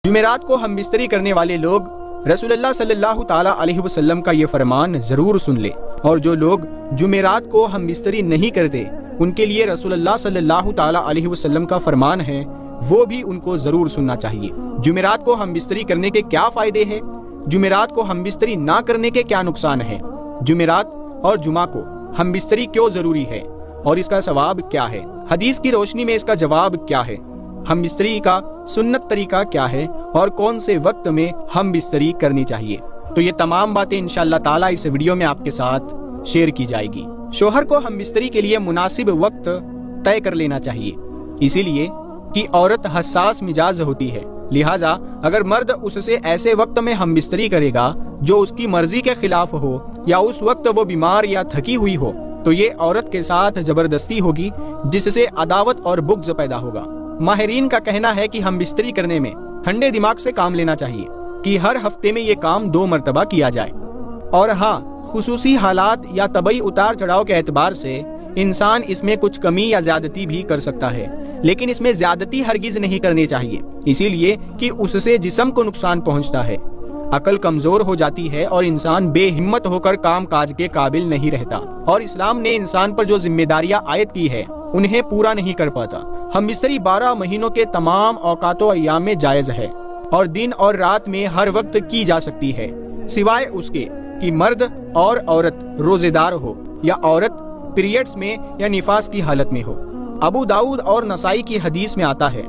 جمعرات کو ہم بستری کرنے والے لوگ رسول اللہ صلی اللہ تعالیٰ علیہ وسلم کا یہ فرمان ضرور سن لے، اور جو لوگ جمعرات کو ہم بستری نہیں کرتے ان کے لیے رسول اللہ صلی اللہ تعالیٰ علیہ وسلم کا فرمان ہے وہ بھی ان کو ضرور سننا چاہیے۔ جمعرات کو ہم بستری کرنے کے کیا فائدے ہیں؟ جمعرات کو ہم بستری نہ کرنے کے کیا نقصان ہیں؟ جمعرات اور جمعہ کو ہم بستری کیوں ضروری ہے اور اس کا ثواب کیا ہے؟ حدیث کی روشنی میں اس کا جواب کیا ہے؟ ہم بستری کا سنت طریقہ کیا ہے اور کون سے وقت میں ہم بستری کرنی چاہیے؟ تو یہ تمام باتیں انشاءاللہ تعالیٰ اس ویڈیو میں آپ کے ساتھ شیئر کی جائے گی۔ شوہر کو ہم بستری کے لیے مناسب وقت طے کر لینا چاہیے، اسی لیے کہ عورت حساس مزاج ہوتی ہے، لہٰذا اگر مرد اس سے ایسے وقت میں ہم بستری کرے گا جو اس کی مرضی کے خلاف ہو یا اس وقت وہ بیمار یا تھکی ہوئی ہو تو یہ عورت کے ساتھ زبردستی ہوگی، جس سے عداوت اور بغض پیدا ہوگا۔ ماہرین کا کہنا ہے کہ ہم بستری کرنے میں ٹھنڈے دماغ سے کام لینا چاہیے کہ ہر ہفتے میں یہ کام 2 مرتبہ کیا جائے، اور ہاں خصوصی حالات یا طبعی اتار چڑھاؤ کے اعتبار سے انسان اس میں کچھ کمی یا زیادتی بھی کر سکتا ہے، لیکن اس میں زیادتی ہرگز نہیں کرنی چاہیے، اسی لیے کہ اس سے جسم کو نقصان پہنچتا ہے، عقل کمزور ہو جاتی ہے اور انسان بے ہمت ہو کر کام کاج کے قابل نہیں رہتا، اور اسلام نے انسان پر جو ذمہ داریاں عائد کی ہے انہیں پورا نہیں کر پاتا۔ ہم بستری 12 مہینوں کے تمام اوقات و ایام میں جائز ہے اور دن اور رات میں ہر وقت کی جا سکتی ہے، سوائے اس کے کہ مرد اور عورت روزے دار ہو یا عورت پیریڈز میں یا نفاس کی حالت میں ہو۔ ابو داؤد اور نسائی کی حدیث میں آتا ہے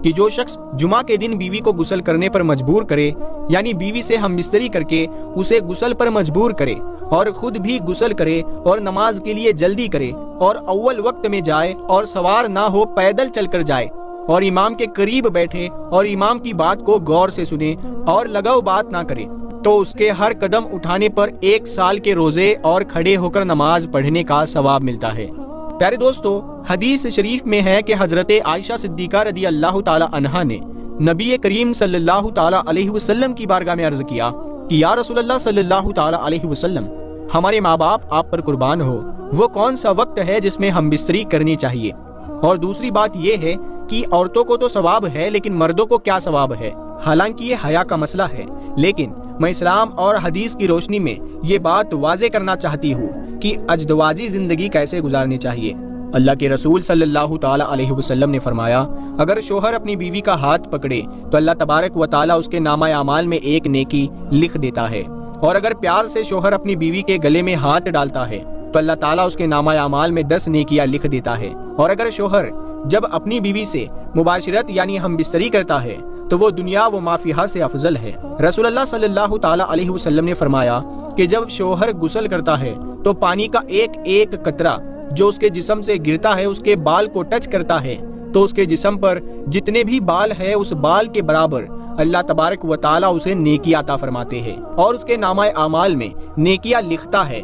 کہ جو شخص جمعہ کے دن بیوی کو غسل کرنے پر مجبور کرے، یعنی بیوی سے ہم بستری کر کے اسے غسل پر مجبور کرے اور خود بھی غسل کرے اور نماز کے لیے جلدی کرے اور اول وقت میں جائے اور سوار نہ ہو پیدل چل کر جائے اور امام کے قریب بیٹھے اور امام کی بات کو غور سے سنے اور لگاؤ بات نہ کرے تو اس کے ہر قدم اٹھانے پر 1 سال کے روزے اور کھڑے ہو کر نماز پڑھنے کا ثواب ملتا ہے۔ پیارے دوستو، حدیث شریف میں ہے کہ حضرت عائشہ صدیقہ رضی اللہ تعالی عنہا نے نبی کریم صلی اللہ تعالی علیہ وسلم کی بارگاہ میں عرض کیا کہ یا رسول اللہ صلی اللہ تعالی علیہ وسلم، ہمارے ماں باپ آپ پر قربان ہو، وہ کون سا وقت ہے جس میں ہم بستری کرنی چاہیے؟ اور دوسری بات یہ ہے کہ عورتوں کو تو ثواب ہے لیکن مردوں کو کیا ثواب ہے؟ حالانکہ یہ حیا کا مسئلہ ہے، لیکن میں اسلام اور حدیث کی روشنی میں یہ بات واضح کرنا چاہتی ہوں کہ ازدواجی زندگی کیسے گزارنی چاہیے۔ اللہ کے رسول صلی اللہ تعالی علیہ وسلم نے فرمایا، اگر شوہر اپنی بیوی کا ہاتھ پکڑے تو اللہ تبارک و تعالی اس کے نامہ اعمال میں 1 نیکی لکھ دیتا ہے، اور اگر پیار سے شوہر اپنی بیوی کے گلے میں ہاتھ ڈالتا ہے تو اللہ تعالیٰ اس کے نامہ اعمال میں 10 نیکیاں لکھ دیتا ہے، اور اگر شوہر جب اپنی بیوی سے مباشرت یعنی ہم بستری کرتا ہے تو وہ دنیا و ما فیہا سے افضل ہے۔ رسول اللہ صلی اللہ تعالی علیہ وسلم نے فرمایا کہ جب شوہر غسل کرتا ہے تو پانی کا ایک قطرہ جو اس کے جسم سے گرتا ہے اس کے بال کو ٹچ کرتا ہے تو اس کے جسم پر جتنے بھی بال ہے اس بال کے برابر اللہ تبارک و تعالیٰ اسے نیکی عطا فرماتے ہیں اور اس کے نامہ اعمال میں نیکیاں لکھتا ہے،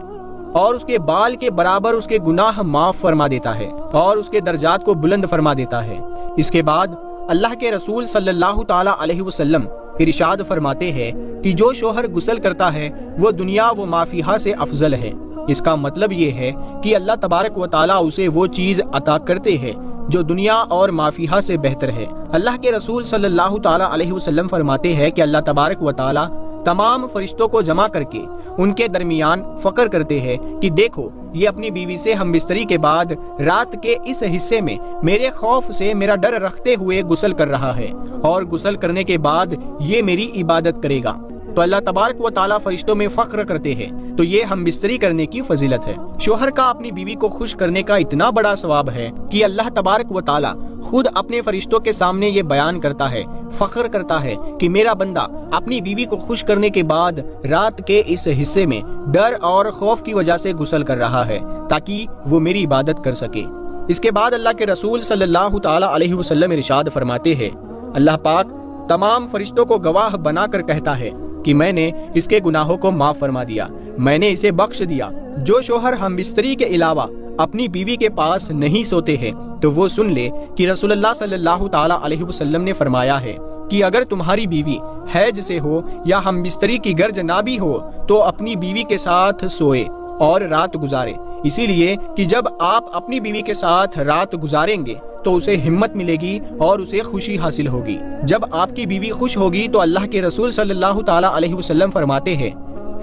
اور اس کے بال کے برابر اس کے گناہ معاف فرما دیتا ہے اور اس کے درجات کو بلند فرما دیتا ہے۔ اس کے بعد اللہ کے رسول صلی اللہ تعالی علیہ وسلم ارشاد فرماتے ہیں کہ جو شوہر غسل کرتا ہے وہ دنیا و ما فیہا سے افضل ہے۔ اس کا مطلب یہ ہے کہ اللہ تبارک و تعالیٰ اسے وہ چیز عطا کرتے ہیں جو دنیا اور ما فیہا سے بہتر ہے۔ اللہ کے رسول صلی اللہ تعالی علیہ وسلم فرماتے ہیں کہ اللہ تبارک و تعالیٰ تمام فرشتوں کو جمع کر کے ان کے درمیان فخر کرتے ہیں کہ دیکھو، یہ اپنی بیوی سے ہم بستری کے بعد رات کے اس حصے میں میرے خوف سے میرا ڈر رکھتے ہوئے غسل کر رہا ہے، اور غسل کرنے کے بعد یہ میری عبادت کرے گا۔ تو اللہ تبارک و تعالیٰ فرشتوں میں فخر کرتے ہیں، تو یہ ہم بستری کرنے کی فضیلت ہے۔ شوہر کا اپنی بیوی کو خوش کرنے کا اتنا بڑا ثواب ہے کہ اللہ تبارک و تعالیٰ خود اپنے فرشتوں کے سامنے یہ بیان کرتا ہے، فخر کرتا ہے کہ میرا بندہ اپنی بیوی کو خوش کرنے کے بعد رات کے اس حصے میں ڈر اور خوف کی وجہ سے غسل کر رہا ہے تاکہ وہ میری عبادت کر سکے۔ اس کے بعد اللہ کے رسول صلی اللہ تعالی علیہ وسلم ارشاد فرماتے ہیں، اللہ پاک تمام فرشتوں کو گواہ بنا کر کہتا ہے کہ میں نے اس کے گناہوں کو معاف فرما دیا، میں نے اسے بخش دیا۔ جو شوہر ہم بستری کے علاوہ اپنی بیوی کے پاس نہیں سوتے ہیں تو وہ سن لے کہ رسول اللہ صلی اللہ تعالی علیہ وسلم نے فرمایا ہے کہ اگر تمہاری بیوی حیض سے ہو یا ہم بستری کی گرج نہ بھی ہو تو اپنی بیوی کے ساتھ سوئے اور رات گزارے، اسی لیے کہ جب آپ اپنی بیوی کے ساتھ رات گزاریں گے تو اسے ہمت ملے گی اور اسے خوشی حاصل ہوگی۔ جب آپ کی بیوی خوش ہوگی تو اللہ کے رسول صلی اللہ تعالیٰ علیہ وسلم فرماتے ہیں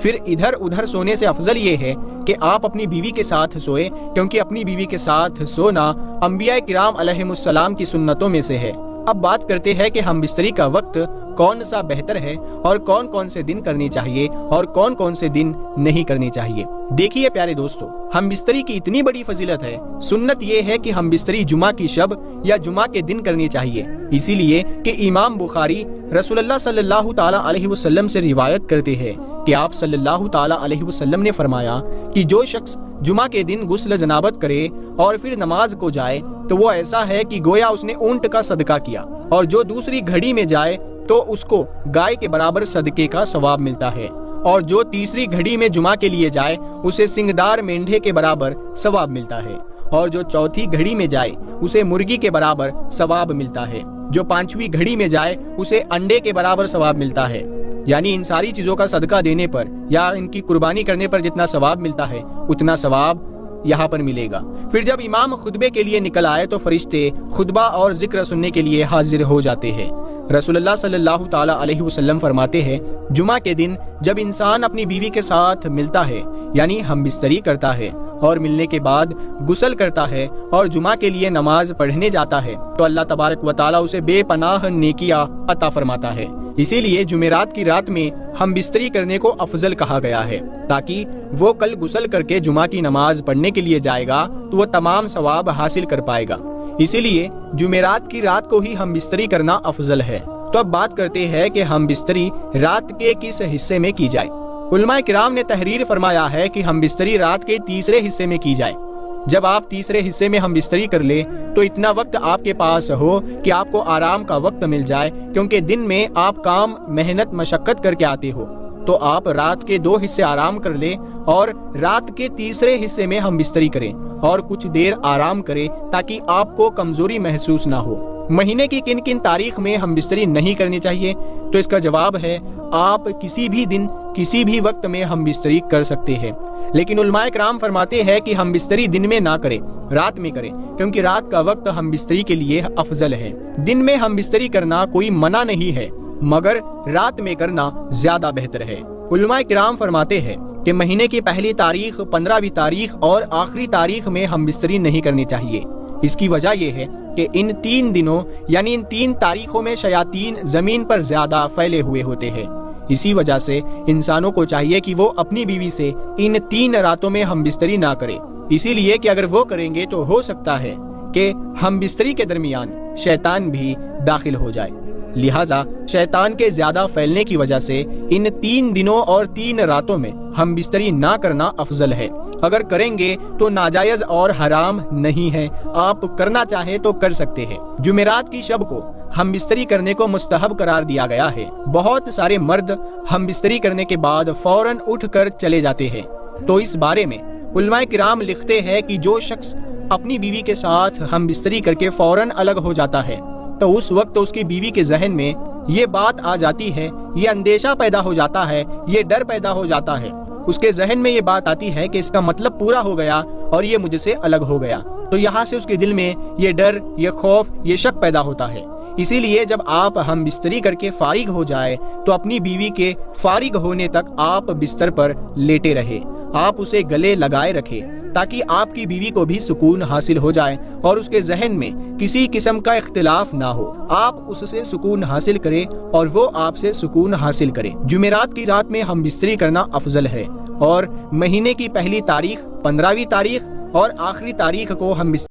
پھر ادھر ادھر سونے سے افضل یہ ہے کہ آپ اپنی بیوی کے ساتھ سوئے، کیونکہ اپنی بیوی کے ساتھ سونا انبیاء کرام علیہم السلام کی سنتوں میں سے ہے۔ اب بات کرتے ہیں کہ ہم بستری کا وقت کون سا بہتر ہے اور کون کون سے دن کرنی چاہیے اور کون کون سے دن نہیں کرنی چاہیے۔ دیکھیے پیارے دوستو، ہم بستری کی اتنی بڑی فضیلت ہے۔ سنت یہ ہے کہ ہم بستری جمعہ کی شب یا جمعہ کے دن کرنی چاہیے، اسی لیے کہ امام بخاری رسول اللہ صلی اللہ تعالیٰ علیہ وسلم سے روایت کرتے ہیں کہ آپ صلی اللہ تعالیٰ علیہ وسلم نے فرمایا کہ جو شخص جمعہ کے دن غسل جنابت کرے اور پھر نماز کو جائے تو وہ ایسا ہے کہ گویا اس نے اونٹ کا صدقہ کیا، اور جو دوسری گھڑی میں جائے تو اس کو گائے کے برابر صدقے کا ثواب ملتا ہے، اور جو تیسری گھڑی میں جمعہ کے لیے جائے اسے سنگدار مینڈھے کے برابر ثواب ملتا ہے، اور جو چوتھی گھڑی میں جائے اسے مرغی کے برابر ثواب ملتا ہے، جو پانچویں گھڑی میں جائے اسے انڈے کے برابر ثواب ملتا ہے۔ یعنی ان ساری چیزوں کا صدقہ دینے پر یا ان کی قربانی کرنے پر جتنا ثواب ملتا ہے اتنا ثواب یہاں پر ملے گا۔ پھر جب امام خطبے کے لیے نکل آئے تو فرشتے خطبہ اور ذکر سننے کے لیے حاضر ہو جاتے ہیں۔ رسول اللہ صلی اللہ تعالیٰ علیہ وسلم فرماتے ہیں جمعہ کے دن جب انسان اپنی بیوی کے ساتھ ملتا ہے، یعنی ہم بستری کرتا ہے اور ملنے کے بعد غسل کرتا ہے اور جمعہ کے لیے نماز پڑھنے جاتا ہے، تو اللہ تبارک و تعالیٰ اسے بے پناہ نیکیاں عطا فرماتا ہے۔ اسی لیے جمعرات کی رات میں ہم بستری کرنے کو افضل کہا گیا ہے، تاکہ وہ کل غسل کر کے جمعہ کی نماز پڑھنے کے لیے جائے گا تو وہ تمام ثواب حاصل کر پائے گا۔ اسی لیے جمعرات کی رات کو ہی ہم بستری کرنا افضل ہے۔ تو اب بات کرتے ہیں کہ ہم بستری رات کے کس حصے میں کی جائے۔ علماء کرام نے تحریر فرمایا ہے کہ ہم بستری رات کے تیسرے حصے میں کی جائے۔ جب آپ تیسرے حصے میں ہم بستری کر لیں تو اتنا وقت آپ کے پاس ہو کہ آپ کو آرام کا وقت مل جائے، کیونکہ دن میں آپ کام محنت مشقت کر کے آتے ہو، تو آپ رات کے 2 حصے آرام کر لیں اور رات کے تیسرے حصے میں ہم بستری کریں اور کچھ دیر آرام کریں تاکہ آپ کو کمزوری محسوس نہ ہو۔ مہینے کی کن کن تاریخ میں ہم بستری نہیں کرنی چاہیے؟ تو اس کا جواب ہے آپ کسی بھی دن کسی بھی وقت میں ہم بستری کر سکتے ہیں، لیکن علماء کرام فرماتے ہیں کہ ہم بستری دن میں نہ کریں، رات میں کریں، کیونکہ رات کا وقت ہم بستری کے لیے افضل ہے۔ دن میں ہم بستری کرنا کوئی منع نہیں ہے، مگر رات میں کرنا زیادہ بہتر ہے۔ علماء کرام فرماتے ہیں کہ مہینے کی پہلی تاریخ، 15ویں تاریخ اور آخری تاریخ میں ہم بستری نہیں کرنی چاہیے۔ اس کی وجہ یہ ہے کہ ان 3 دنوں یعنی ان 3 تاریخوں میں شیاطین زمین پر زیادہ پھیلے ہوئے ہوتے ہیں۔ اسی وجہ سے انسانوں کو چاہیے کہ وہ اپنی بیوی سے ان 3 راتوں میں ہم بستری نہ کریں، اسی لیے کہ اگر وہ کریں گے تو ہو سکتا ہے کہ ہم بستری کے درمیان شیطان بھی داخل ہو جائے۔ لہٰذا شیطان کے زیادہ پھیلنے کی وجہ سے ان 3 دنوں اور 3 راتوں میں ہم بستری نہ کرنا افضل ہے۔ اگر کریں گے تو ناجائز اور حرام نہیں ہے، آپ کرنا چاہے تو کر سکتے ہیں۔ جمعرات کی شب کو ہم بستری کرنے کو مستحب قرار دیا گیا ہے۔ بہت سارے مرد ہم بستری کرنے کے بعد فوراً اٹھ کر چلے جاتے ہیں، تو اس بارے میں علماء کرام لکھتے ہیں کہ جو شخص اپنی بیوی کے ساتھ ہم بستری کر کے فوراً الگ ہو جاتا ہے تو اس وقت اس کی بیوی کے ذہن میں یہ بات آ جاتی ہے، یہ اندیشہ پیدا ہو جاتا ہے، یہ ڈر پیدا ہو جاتا ہے، اس کے ذہن میں یہ بات آتی ہے کہ اس کا مطلب پورا ہو گیا اور یہ مجھ سے الگ ہو گیا، تو یہاں سے اس کے دل میں یہ ڈر، یہ خوف، یہ شک پیدا ہوتا ہے۔ اسی لیے جب آپ ہم بستری کر کے فارغ ہو جائے تو اپنی بیوی کے فارغ ہونے تک آپ بستر پر لیٹے رہے، آپ اسے گلے لگائے رکھے تاکہ آپ کی بیوی کو بھی سکون حاصل ہو جائے اور اس کے ذہن میں کسی قسم کا اختلاف نہ ہو۔ آپ اس سے سکون حاصل کریں اور وہ آپ سے سکون حاصل کرے۔ جمعرات کی رات میں ہم بستری کرنا افضل ہے، اور مہینے کی پہلی تاریخ، 15ویں تاریخ اور آخری تاریخ کو ہم